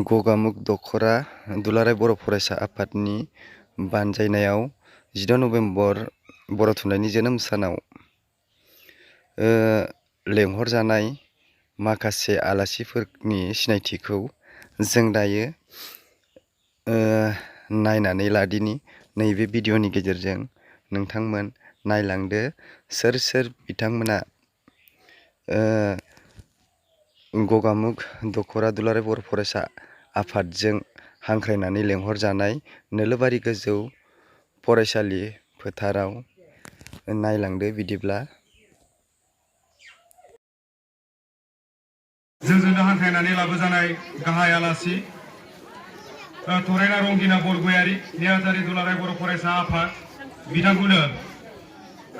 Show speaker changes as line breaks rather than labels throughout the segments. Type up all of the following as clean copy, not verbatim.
गगामुग दखरा दुलाराय बर' फरायसा आफादनि बानजायनायाव 16 नभेम्बर बर' थुनलाइनि जोनोम सानाव लेंहरजानाय माखासे आलासिफोरनि सिनायथिखौ जों दायो नायनानै लादिनि नैबे भिडिअनि गेजेरजों नोंथांमोन नायलांदो सोर सोर बिथांमोना गगामुग दखरा दुलाराय बर' फरायसा आफादजों हांख्रायनानै लेंहरजानाय नोलोबारि गोजौ फरायसालि फोथाराव नायलांदो बिदिब्ला।
जोंजोंनो हांख्रायनानै लाबोजानाय गाहाय आलासि थरायना रंगिना बरगयारि नेहाथारि दुलाराय बर' फरायसा आफाद बिथांखौनो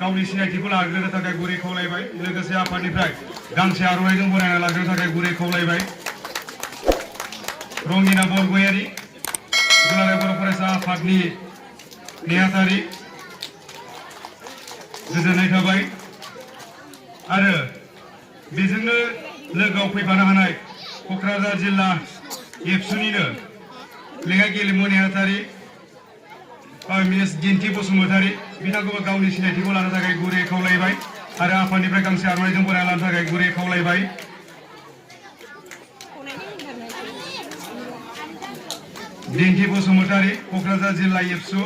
गावनि सिनायथिखौ लाग्रोनो थाखाय गुरै खावलायबाय। लोगोसे आफादनिफ्राय गांसे आर'नाइजों बरायना लाग्रोनो थाखाय गुरै खावलायबाय। रंगिना बरगयारि दुलाराय बर' फरायसा आफादनि नेहाथारि गोजोननाय थाबाय। आरो बेजोंनो लोगोआव फैफानो हानाय क'क्राझार जिल्ला एबसुनिनो लेङाइ गेलेमु नेहाथारि मिस दिन्थि बसुमतारी बिथांखौबो गावनि सिनायथिखौ लानो थाखाय गुरै खावलायबाय आरो आफादनिफ्राय गांसे आर'नाइजों बरायना लानो थाखाय गुरै खावलायबाय। दिन्थि बसुमतारी क'क्राझार जिल्ला एबसु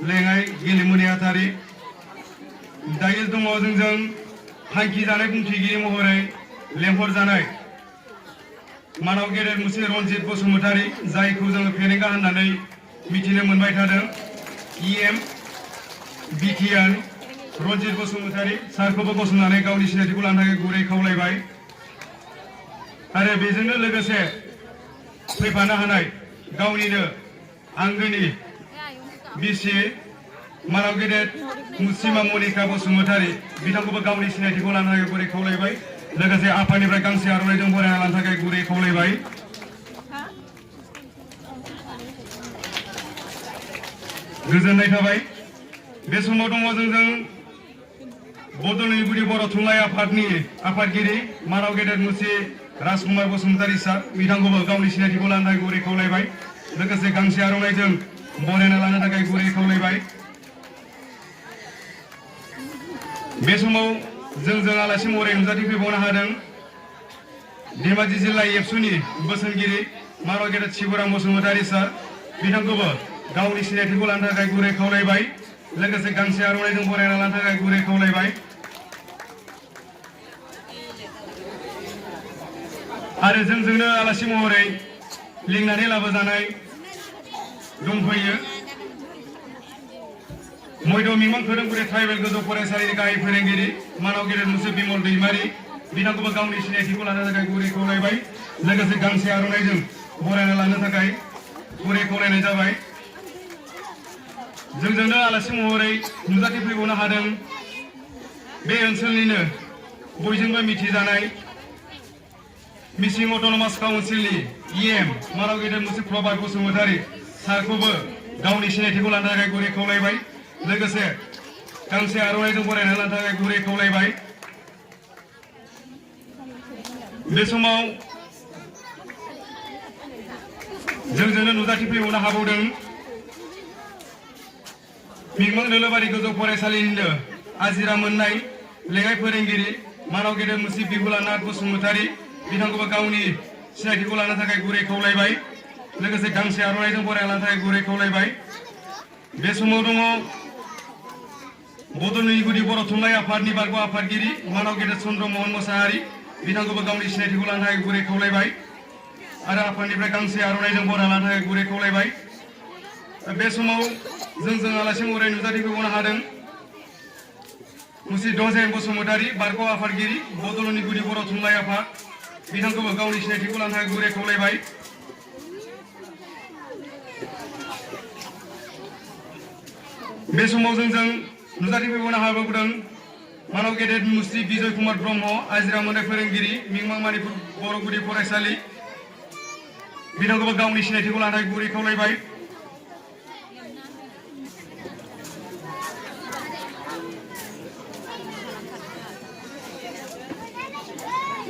लेङाइ गेलेमु नेहाथारि। दायो दङ जोंजों थांखि जानाय बुंथिगिरि महरै लेंहरजानाय मानाव गेदेर मुंसि रनजित बसुमतारी, जायखौ जोङो फेरेंगा होननानै मिथिनो मोनबाय थादों। EM बिटिआर रनजित बसुमतारी सारखौबो गसंनानै गावनि सिनायथिखौ लानो थाखाय गुरै खावलायबाय। आरो बेजोंनो लोगोसे फैफानो हानाय गावनिनो आंगोनि बिसि मानाव गेदेर मुसिमा मनिका बसुमतारी बिथांखौबो गावनि सिनायथिखौ लानो थाखाय गुरै खावलायबाय। लोगोसे आफादनिफ्राय गांसे आर'नाइजों बरायना लानो थाखाय गुरै खावलायबाय। गोजोननाय थाबाय। बे समाव दङ जोंजों बड'लेण्ड गुदि बर' थुनलाइ आफादनि आफादगिरि मानाव गेदेर मुंसि राजकुमार बसुमतारी सार बिथांखौबो गावनि सिनायथिखौ लानो थाखाय गुरै खावलायबाय। लोगोसे गांसे आर'नाइजों बरायना लानो थाखाय गुरै खावलायबाय। बे समाव जोंजों आलासि महरै नुजाथिफैबावनो हादों धेमाजि जिल्ला एबसुनि बोसोनगिरि मानाव गेदेर शिबराम बसुमतारी सार बिथांखौबो गावनि सिनायथिखौ लानो थाखाय गुरै खावलायबाय। लोगोसे गांसे आर'नाइजों बरायना लानो थाखाय गुरै खावलायबाय। आरो जोंजोंनो आलासि महरै लिंनानै लाबोजानाय दंफैयो मैद' मिमां फोरोंगुरि ट्राइबेल गोजौ फरायसालिनि गाहाय फोरोंगिरि मानाव गेदेर मुंसि बिमल दैमारि बिथांखौबो गावनि सिनायथिखौ लानो थाखाय गुरै खावलायबाय। लोगोसे गांसे आर'नाइजों बरायना लानो थाखाय गुरै खावलायनाय जाबाय। जोंजोंनो आलासि महरै नुजाथिफैबावनो हादों बे ओनसोलनिनो बयजोंबो मिथिजानाय मिसिं अट'नमास काउन्सिलनि EM मानाव गेदेर मुंसि प्रभात बसुमतारी सारखौबो गावनि सिनायथिखौ लानो थाखाय गुरै खावलायबाय। लोगोसे गांसे आर'नाइजों बरायना लानो थाखाय गुरै खावलायबाय। बे समाव जोंजोंनो नुजाथिफैबावनो हाबावदों मिमां नोलोबारि गोजौ फरायसालिनिनो आजिरा मोननाय लेङाइ फोरोंगिरि मानाव गेदेर मुंसि बिहुला नाथ बसुमतारी बिथांखौबो गावनि सिनायथिखौ लानो थाखाय गुरै खावलायबाय। लोगोसे गांसे आर'नाइजों बरायना लानो थाखाय गुरै खावलायबाय। बे समाव दङ बड'लेण्ड गुदि बर' थुनलाइ आफादनि बारग' आफादगिरि मानाव गेदेर चन्द्र महन मोसाहारि बिथांखौबो गावनि सिनायथिखौ लानो थाखाय गुरै खावलायबाय। आरो आफादनिफ्राय गांसे आर'नाइजों बरायना लानो थाखाय गुरै खावलायबाय। बे समाव जोंजों आलासि महरै नुजाथिफैबावनो हादों मुंसि दजेन बसुमतारी बारग' आफादगिरि बड'लेण्ड गुदि बर' थुनलाइ आफाद बिथांखौबो गावनि सिनायथिखौ लानो थाखाय गुरै खावलायबाय। बे समाव जोंजों नुजाथिफैबावनो हाबावदों मानाव गेदेर मुंसि बिजय कुमार ब्रह्म आजिरा मोननाय फोरोंगिरि मिमां मानिपुर बर' गुदि फरायसालि बिथांखौबो गावनि सिनायथिखौ लानो थाखाय गुरै खावलायबाय।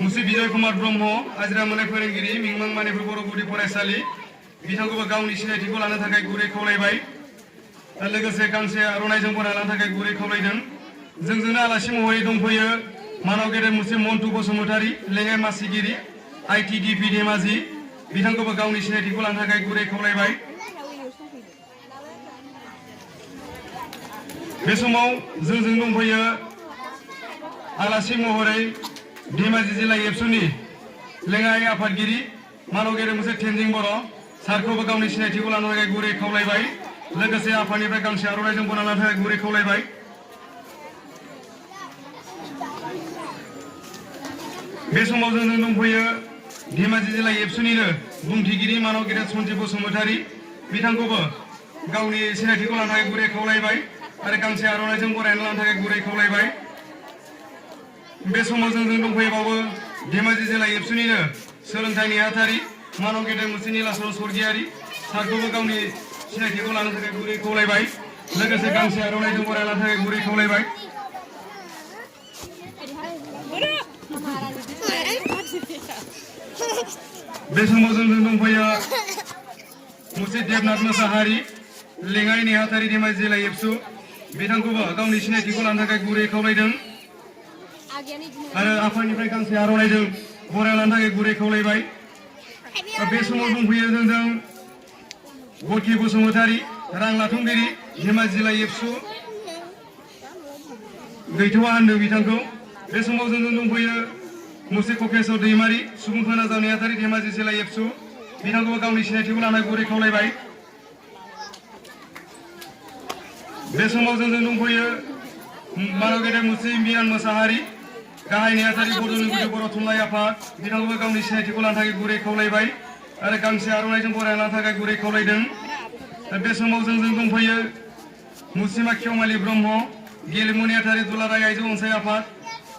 मुसि बिजय कुमार ब्रह्म आजिरा मोननाय फोरोंगिरि मिंमां मानिपुर बर' गुदि फरायसालि बिथांखौबो गावनि सिनायथिखौ लानो थाखाय गुरै खावलायबाय लोगोसे गांसे आर'नाइजों बरायना लानो थाखाय गुरै खावलायदों जोंजोंनो आलासि महरै दंफैयो मानाव गेदेर मुसि मन्टु बसुमतारी लेङाइ मासिगिरि ITDP धेमाजि बिथांखौबो गावनि सिनायथिखौ लानो थाखाय गुरै खावलायबाय बे समाव जोंजों दंफैयो आलासि महरै धेमाजि जिल्ला एबसुनि लेङाइ आफादगिरि मानाव गेदेर मुसि तेनजिं बर' सारखौबो गावनि सिनायथिखौ लानो थाखाय गुरै खावलायबाय लोगोसे आफादनिफ्राय गांसे आर'नाइजों बरायना लानो थाखाय गुरै खावलायबाय बे समाव जोंजों दंफैयो धेमाजि जिल्ला एबसुनिनो बुंथिगिरि मानाव गेदेर सन्जिब बसुमतारी बिथांखौबो गावनि सिनायथिखौ लानो थाखाय गुरै खावलायबाय आरो गांसे आर'नाइजों बरायना लानो थाखाय गुरै खावलायबाय बे समाव जोंजों दंफैबावो धेमाजि जिल्ला एबसुनिनो सोलोंथाइ नेहाथारि मानाव गेदेर मुसि नीलाचल स्वर्गियारि सारखौबो गावनि सिनायथिखौ लानो थाखाय गुरै खावलायबाय लोगोसे गांसे आर'नाइजों बरायना लानो थाखाय गुरै खावलायबाय बे समाव जोंजों दंफैयो मुसि देबनाथ मोसाहारि लेङाइ नेहाथारि धेमाजि जिल्ला एबसु बिथांखौबो गावनि सिनायथिखौ लानो थाखाय गुरै खावलायदों आरो आफादनिफ्राय गांसे आर'नाइजों बरायना लानो थाखाय गुरै खावलायबाय बे समाव दंफैयो जोंजों गथि बसुमतारी रां लाथुमगिरि धेमाजि जिल्ला एबसु गैथ'वा होनदों बिथांखौ बे समाव जोंजों दंफैयो मुसि ककेश्वर दैमारि सुबुं फोनांजाब नेहाथारि धेमाजि जिल्ला एबसु बिथांखौबो गावनि सिनायथिखौ लानो गुरै खावलायबाय बे समाव जोंजों दंफैयो मानाव गेदेर मुसि मिरान मोसाहारि गाहाय नेहाथारि बड'लेण्ड गुदि बर' थुनलाइ आफाद बिथांखौबो गावनि सिनायथिखौ लानो थाखाय गुरै खावलायबाय आरो गांसे आर'नाइजों बरायना लानो थाखाय गुरै खावलायदों बे समाव जोंजों दंफैयो मुसिमा खेवमालि ब्रह्म गेलेमु नेहाथारि दुलाराय आइजो अनसाइ आफाद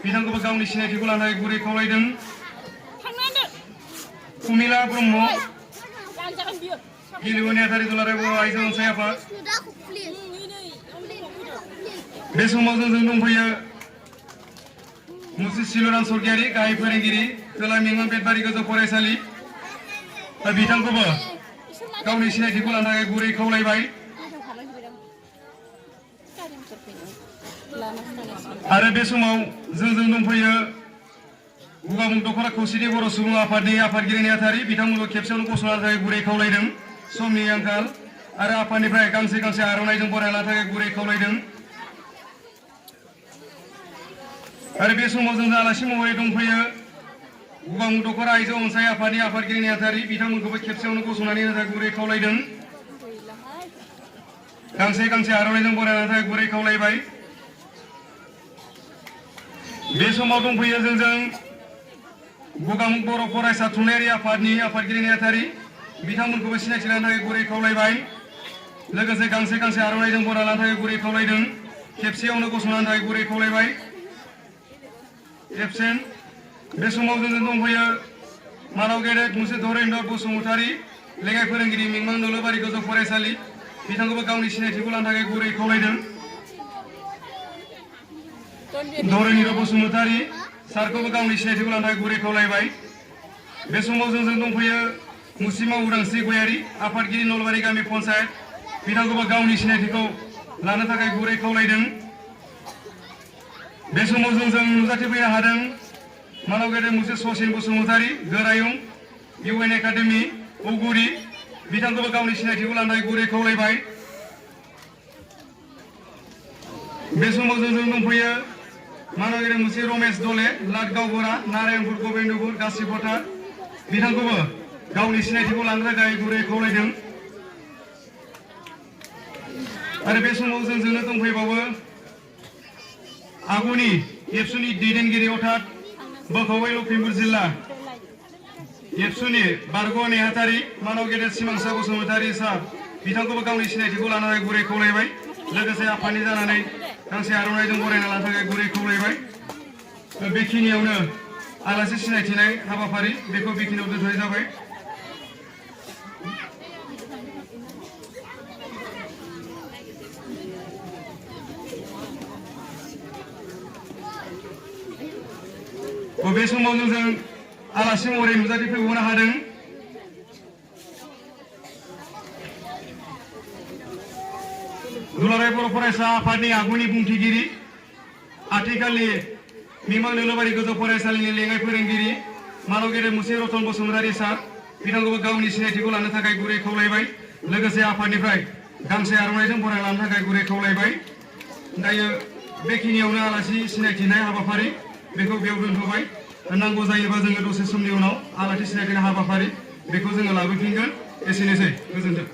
बिथांखौबो गावनि सिनायथिखौ लानो थाखाय गुरै खावलायदों कुमिला ब्रह्म गेलेमु नेहाथारि दुलाराय बर' आइजो अनसाइ आफाद बे समाव जोंजों दंफैयो मुसि सिलुराम स्वर्गियारि गाहाय फोरोंगिरि खोला मिंमां बेटबारि गोजौ फरायसालि बिथांखौबो गावनि सिनायथिखौ लानो थाखाय गुरै खावलायबाय आरो बे समाव जोंजों दंफैयो गगामुग दख'रा खौसेथि बर' सुबुं आफादनि आफादगिरि नेहाथारि बिथांमोनखौ खेबसेयावनो गसंना लानो थाखाय गुरै खावलायदों समनि आंखाल आरो आफादनिफ्राय गांसे गांसे आर'नाइजों बरायना लानो थाखाय गुरै खावलायदों आरो बे समाव जोंजों आलासि महरै दंफैयो गगामुग दख'रा आइजो अनसाइ आफादनि आफादगिरि नेहाथारि बिथांमोनखौबो खेबसेयावनो गसंनानै होनो थाखाय गुरै खावलायदों गांसे गांसे आर'नाइजों बरायना लानो थाखाय गुरै खावलायबाय बे समाव दंफैयो जोंजों गगामुग बर' फरायसा थुनलाइयारि आफादनि आफादगिरि नेहाथारि बिथांमोनखौबो सिनायथि लानो थाखाय गुरै खावलायबाय लोगोसे गांसे गांसे आर'नाइजों बरायना लानो थाखाय गुरै खावलायदों खेबसेयावनो गसंना थानो थाखाय गुरै खावलायबाय एबसेन्ट बे समाव जोंजों दंफैयो मानाव गेदेर मुसि धरेन्द्र बसुमतारी लेङाइ फोरोंगिरि मिंमां नलबारि गोजौ फरायसालि बिथांखौबो गावनि सिनायथिखौ लानो थाखाय गुरै खावलायदों धरेन्द्र बसुमतारी सारखौबो गावनि सिनायथिखौ लानो थाखाय गुरै खावलायबाय बे समाव जोंजों दंफैयो मुसिमा उदांस्रि गयारि आफादगिरि नलबारि गामि पन्सायत बिथांखौबो गावनि सिनायथिखौ लानो थाखाय गुरै खावलायदों बे समाव जोंजों नुजाथिफैनो हादों मानाव गेदेर मुसि ससिन बसुमतारी गोरायुं UN एकाडेमि औगुरि बिथांखौबो गावनि सिनायथिखौ लानो थाखाय गुरै खावलायबाय बे समाव जोंजों दंफैयो मानाव गेदेर मुसि रमेश दले लाटगावबरा नारायणपुर गबिन्दपुर गासिबथा बिथांखौबो गावनि सिनायथिखौ लानो थाखाय गुरै खावलायदों आरो बे समाव जोंजोंनो दंफैबावो आगुनि एबसुनि दैदेनगिरि अर्थात बोखावै लखिमपुर जिल्ला एबसुनि बारग' नेहाथारि मानाव गेदेर सिमांसा बसुमतारी सार बिथांखौबो गावनि सिनायथिखौ लानो थाखाय गुरै खावलायबाय लोगोसे आफादनि जानानै गांसे आर'नाइजों बरायना लानो थाखाय गुरै खावलायबाय बेखिनियावनो आलासि सिनायथिनाय हाबाफारि बेखौ बेखिनियाव दोनथ'नाय जाबाय बे समाव जों आलासि महरै नुजाथिफैबावनो हादों। दुलाराय बर' फरायसा आफादनि आगुनि बुंथिगिरि आथिखालनि मिमां नोलोबारि गोजौ फरायसालिनि लेङाइ फोरोंगिरि मानव गेदेर मुसे रतन बसुमतारी सार बिथांखौबो गावनि सिनायथिखौ लानो थाखाय गुरै खावलायबाय। लोगोसे आफादनिफ्राय गांसे आर'नाइजों बराय लानो थाखाय गुरै खावलायबाय। दायो बेखिनियावनो आलासि सिनायथिनाय हाबाफारि बेखौ बेयाव दोनथ'बाय। नांगौ जायोबा जोङो दसे समनि उनाव आलासि सिनायथिनाय हाबाफारि बेखौ जोङो लाबोफिनगोन। एसेनोसै, गोजोन्थों।